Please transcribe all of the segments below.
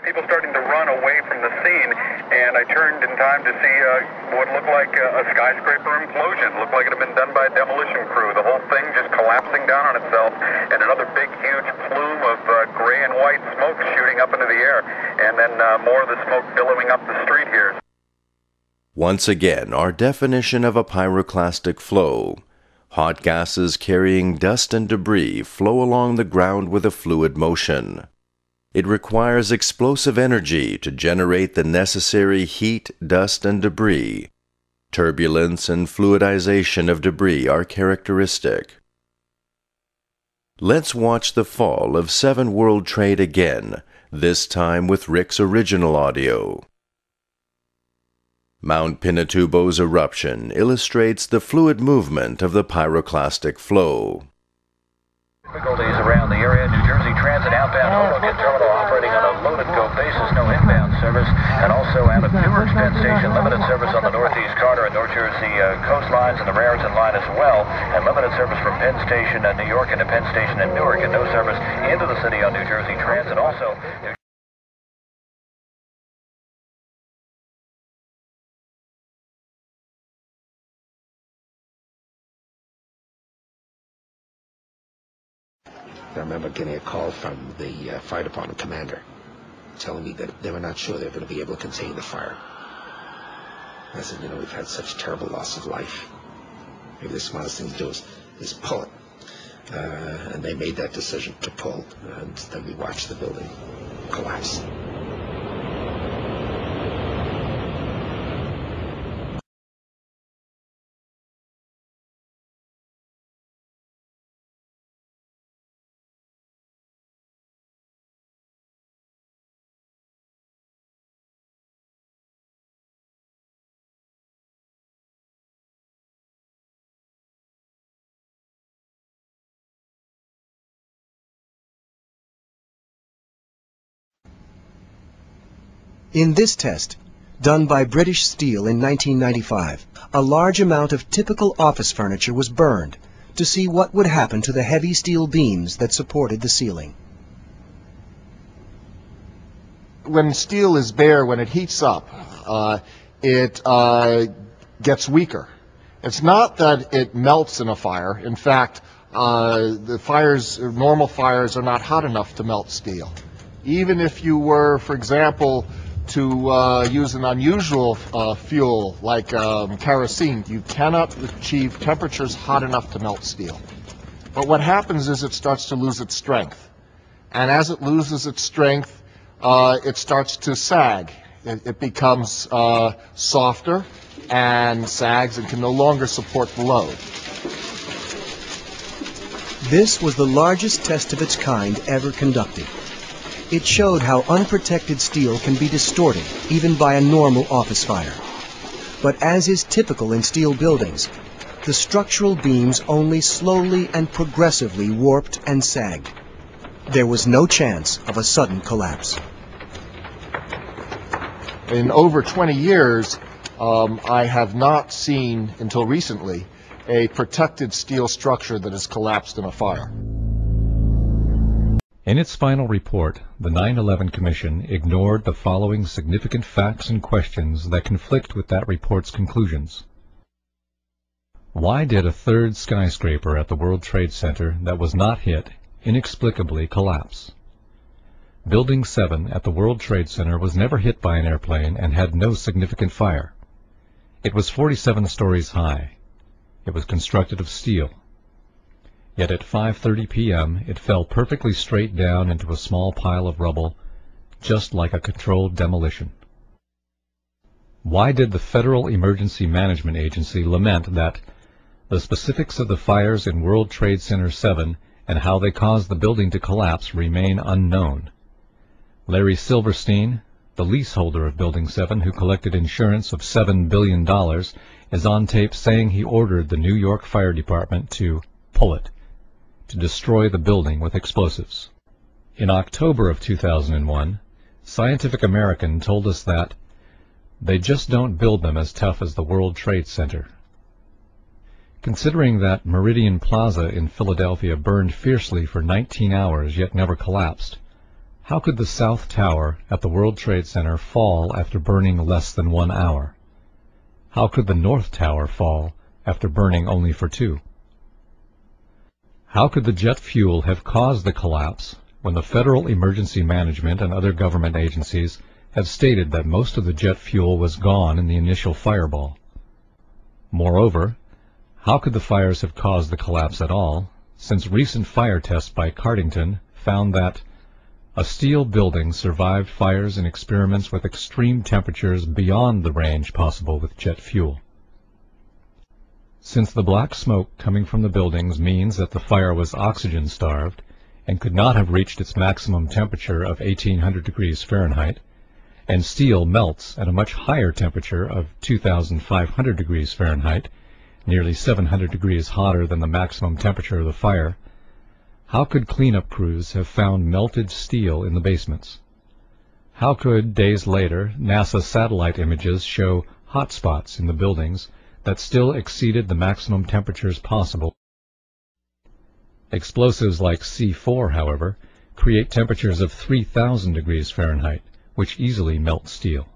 People starting to run away from the scene, and I turned in time to see what looked like a skyscraper implosion. Looked like it had been done by a demolition crew. The whole thing just collapsing down on itself, and another big, huge plume of gray and white smoke shooting up into the air, and then more of the smoke billowing up the street here. Once again, our definition of a pyroclastic flow. Hot gases carrying dust and debris flow along the ground with a fluid motion. It requires explosive energy to generate the necessary heat, dust, and debris. Turbulence and fluidization of debris are characteristic. Let's watch the fall of 7 World Trade again, this time with Rick's original audio. Mount Pinatubo's eruption illustrates the fluid movement of the pyroclastic flow. Difficulties around the area. New Jersey Transit outbound Hoboken Terminal operating on a load-and-go basis, no inbound service, and also out of Newark's Penn Station, limited service on the Northeast Corridor and North Jersey coastlines and the Raritan line as well, and limited service from Penn Station New York into Penn Station in Newark, and no service into the city on New Jersey Transit. Also, I remember getting a call from the fire department commander telling me that they were not sure they were going to be able to contain the fire. I said, you know, we've had such terrible loss of life. Maybe the smartest thing to do is pull it. And they made that decision to pull, and then we watched the building collapse. In this test, done by British Steel in 1995, a large amount of typical office furniture was burned to see what would happen to the heavy steel beams that supported the ceiling. When steel is bare, when it heats up, it gets weaker. It's not that it melts in a fire. In fact, normal fires are not hot enough to melt steel. Even if you were, for example, to use an unusual fuel like kerosene, you cannot achieve temperatures hot enough to melt steel. But what happens is it starts to lose its strength. And as it loses its strength, it starts to sag. It becomes softer and sags and can no longer support the load. This was the largest test of its kind ever conducted. It showed how unprotected steel can be distorted, even by a normal office fire. But as is typical in steel buildings, the structural beams only slowly and progressively warped and sagged. There was no chance of a sudden collapse. In over 20 years, I have not seen, until recently, a protected steel structure that has collapsed in a fire. In its final report, the 9/11 Commission ignored the following significant facts and questions that conflict with that report's conclusions. Why did a third skyscraper at the World Trade Center that was not hit inexplicably collapse? Building 7 at the World Trade Center was never hit by an airplane and had no significant fire. It was 47 stories high. It was constructed of steel. Yet at 5:30 p.m. it fell perfectly straight down into a small pile of rubble, just like a controlled demolition. Why did the Federal Emergency Management Agency lament that the specifics of the fires in World Trade Center 7 and how they caused the building to collapse remain unknown? Larry Silverstein, the leaseholder of Building 7 who collected insurance of $7 billion, is on tape saying he ordered the New York Fire Department to pull it, to destroy the building with explosives. In October of 2001, Scientific American told us that they just don't build them as tough as the World Trade Center. Considering that Meridian Plaza in Philadelphia burned fiercely for 19 hours yet never collapsed, How could the South Tower at the World Trade Center fall after burning less than 1 hour? How could the North Tower fall after burning only for 2? How could the jet fuel have caused the collapse when the Federal Emergency Management and other government agencies have stated that most of the jet fuel was gone in the initial fireball? Moreover, how could the fires have caused the collapse at all, since recent fire tests by Cardington found that a steel building survived fires in experiments with extreme temperatures beyond the range possible with jet fuel? Since the black smoke coming from the buildings means that the fire was oxygen-starved and could not have reached its maximum temperature of 1800 degrees Fahrenheit, and steel melts at a much higher temperature of 2500 degrees Fahrenheit, nearly 700 degrees hotter than the maximum temperature of the fire, how could cleanup crews have found melted steel in the basements? How could, days later, NASA satellite images show hot spots in the buildings that still exceeded the maximum temperatures possible? Explosives like C4, however, create temperatures of 3000 degrees Fahrenheit, which easily melt steel.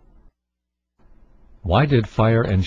Why did fire engineers